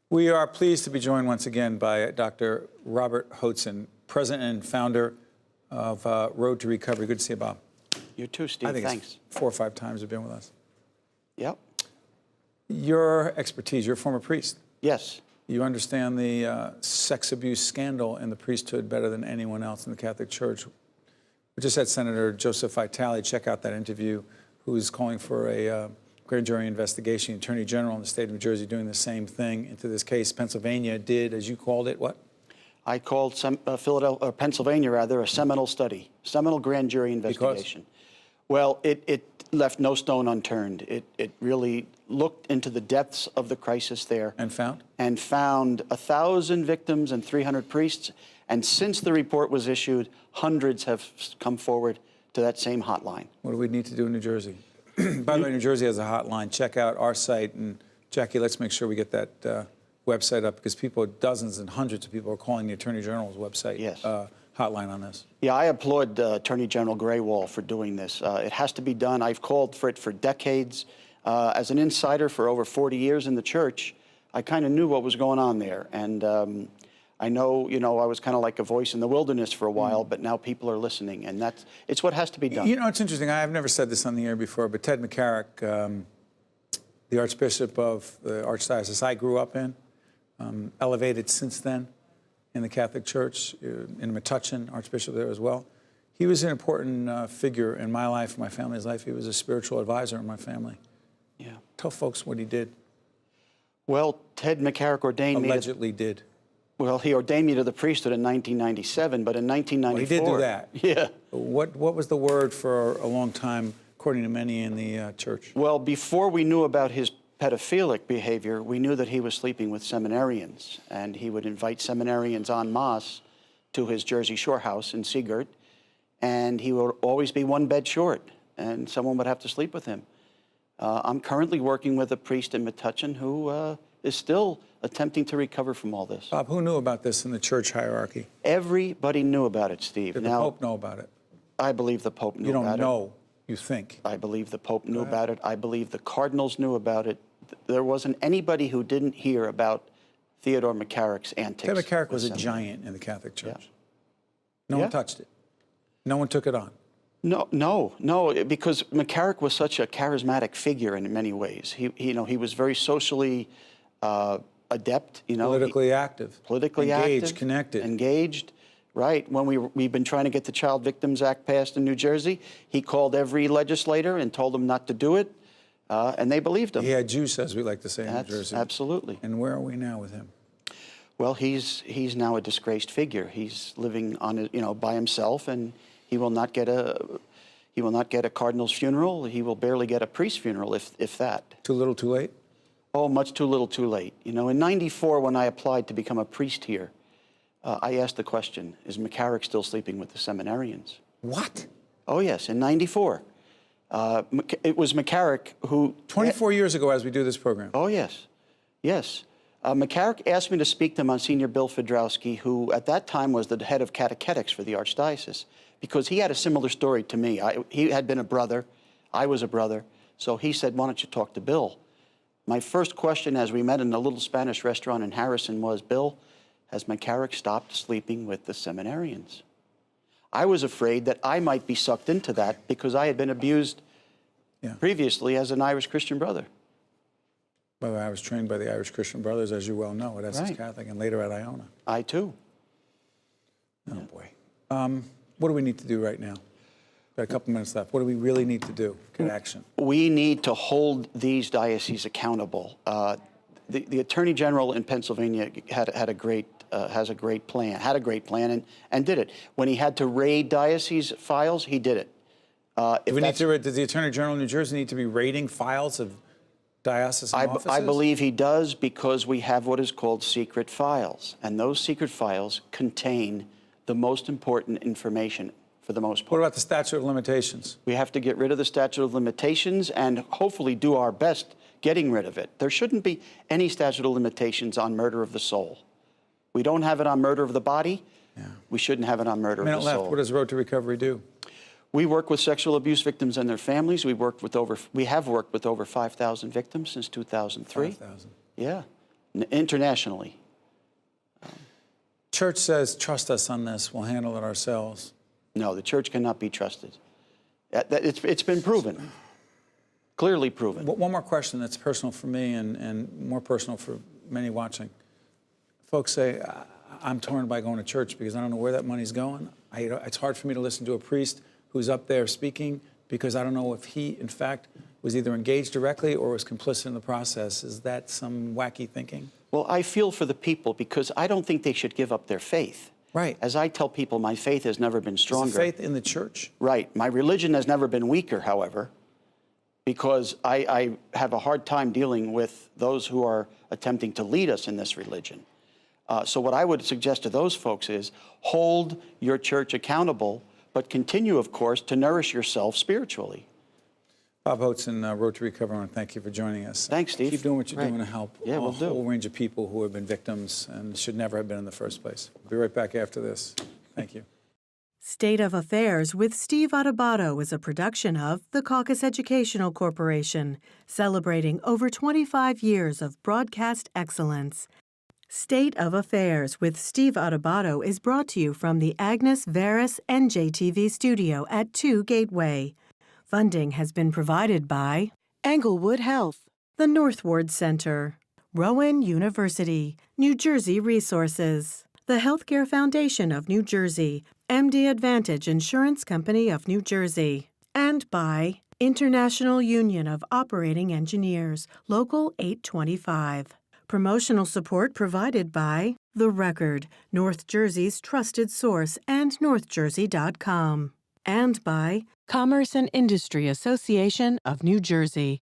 We are pleased to be joined once again by Dr. Robert Hoatson, president and founder of Road to Recovery. Good to see you, Bob. You too, Steve. I think Thanks. It's 4 or 5 times you've been with us. Yep. Your expertise, you're a former priest. Yes. You understand the sex abuse scandal in the priesthood better than anyone else in the Catholic Church. We just had Senator Joseph Vitale, check out that interview, who's calling for a grand jury investigation. The Attorney General in the state of New Jersey doing the same thing into this case. Pennsylvania did, as you called it, what? I called Pennsylvania, a seminal study, seminal grand jury investigation. Because? Well, it left no stone unturned. It really looked into the depths of the crisis there. And found? And found 1,000 victims and 300 priests. And since the report was issued, hundreds have come forward to that same hotline. What do we need to do in New Jersey? By the way, New Jersey has a hotline. Check out our site. And Jackie, let's make sure we get that website up, because dozens and hundreds of people are calling the Attorney General's website hotline on this. Yeah, I applaud Attorney General Graywall for doing this. It has to be done. I've called for it for decades. As an insider for over 40 years in the church, I kind of knew what was going on there. And I know, I was kind of like a voice in the wilderness for a while, but now people are listening, and it's what has to be done. It's interesting. I've never said this on the air before, but Ted McCarrick, the Archbishop of the Archdiocese I grew up in, elevated since then in the Catholic Church, in Metuchen, Archbishop there as well. He was an important figure in my life, my family's life. He was a spiritual advisor in my family. Yeah. Tell folks what he did. Well, Ted McCarrick ordained me. Allegedly did. Well, he ordained me to the priesthood in 1997, but in 1994... Well, he did do that. Yeah. What was the word for a long time, according to many in the church? Well, before we knew about his pedophilic behavior, we knew that he was sleeping with seminarians, and he would invite seminarians en masse to his Jersey Shore house in Seagirt, and he would always be one bed short, and someone would have to sleep with him. I'm currently working with a priest in Metuchen who is still attempting to recover from all this. Bob, who knew about this in the church hierarchy? Everybody knew about it, Steve. Did the Pope know about it? I believe the Pope knew about it. You don't know, you think. I believe the Pope knew about it. I believe the cardinals knew about it. There wasn't anybody who didn't hear about Theodore McCarrick's antics. Ted McCarrick was a giant in the Catholic Church. Yeah. No one touched it. No one took it on. No, because McCarrick was such a charismatic figure in many ways. He was very socially adept. Politically active. Politically engaged, active. Connected. Engaged. Right. When we've been trying to get the Child Victims Act passed in New Jersey, he called every legislator and told them not to do it, and they believed him. He had juice, as we like to say in New Jersey. Absolutely. And where are we now with him? Well, he's now a disgraced figure. He's living on by himself, and he will not get a cardinal's funeral. He will barely get a priest's funeral, if that. Too little, too late? Oh, much too little, too late. In '94, when I applied to become a priest here, I asked the question, is McCarrick still sleeping with the seminarians? What? Oh, yes, in '94. It was McCarrick who... 24 years ago, as we do this program. Oh, yes. Yes. McCarrick asked me to speak to Monsignor Bill Fedrowski, who at that time was the head of catechetics for the Archdiocese, because he had a similar story to me. He had been a brother. I was a brother. So he said, why don't you talk to Bill? My first question as we met in a little Spanish restaurant in Harrison was, Bill, has McCarrick stopped sleeping with the seminarians? I was afraid that I might be sucked into that because I had been abused previously as an Irish Christian brother. By the way, I was trained by the Irish Christian Brothers, as you well know, at Essex Catholic and later at Iona. I too. Oh, boy. What do we need to do right now? Got a couple minutes left. What do we really need to do? Get action. We need to hold these dioceses accountable. The Attorney General in Pennsylvania had a great plan and did it. When he had to raid diocese files, he did it. Does the Attorney General in New Jersey need to be raiding files of diocesan offices? I believe he does, because we have what is called secret files, and those secret files contain the most important information for the most part. What about the statute of limitations? We have to get rid of the statute of limitations and hopefully do our best getting rid of it. There shouldn't be any statute of limitations on murder of the soul. We don't have it on murder of the body. We shouldn't have it on murder of the soul. What does Road to Recovery do? We work with sexual abuse victims and their families. We have worked with over 5,000 victims since 2003. 5,000. Yeah. internationally. Church says, trust us on this. We'll handle it ourselves. No, the church cannot be trusted. It's been proven, clearly proven. One more question that's personal for me and more personal for many watching. Folks say, I'm torn by going to church because I don't know where that money's going. It's hard for me to listen to a priest who's up there speaking because I don't know if he, in fact, was either engaged directly or was complicit in the process. Is that some wacky thinking? Well, I feel for the people because I don't think they should give up their faith. Right. As I tell people, my faith has never been stronger. Is the faith in the church? Right. My religion has never been weaker, however, because I have a hard time dealing with those who are attempting to lead us in this religion. So what I would suggest to those folks is hold your church accountable, but continue, of course, to nourish yourself spiritually. Bob Hoatson, Road to Recovery, and thank you for joining us. Thanks, Steve. Keep doing what you're doing to help a whole range of people who have been victims and should never have been in the first place. We'll be right back after this. Thank you. State of Affairs with Steve Adubato is a production of the Caucus Educational Corporation, celebrating over 25 years of broadcast excellence. State of Affairs with Steve Adubato is brought to you from the Agnes Veris NJTV studio at 2 Gateway. Funding has been provided by Englewood Health, the Northward Center, Rowan University, New Jersey Resources, the Healthcare Foundation of New Jersey, MD Advantage Insurance Company of New Jersey, and by International Union of Operating Engineers, Local 825. Promotional support provided by The Record, North Jersey's trusted source, and northjersey.com. And by Commerce and Industry Association of New Jersey,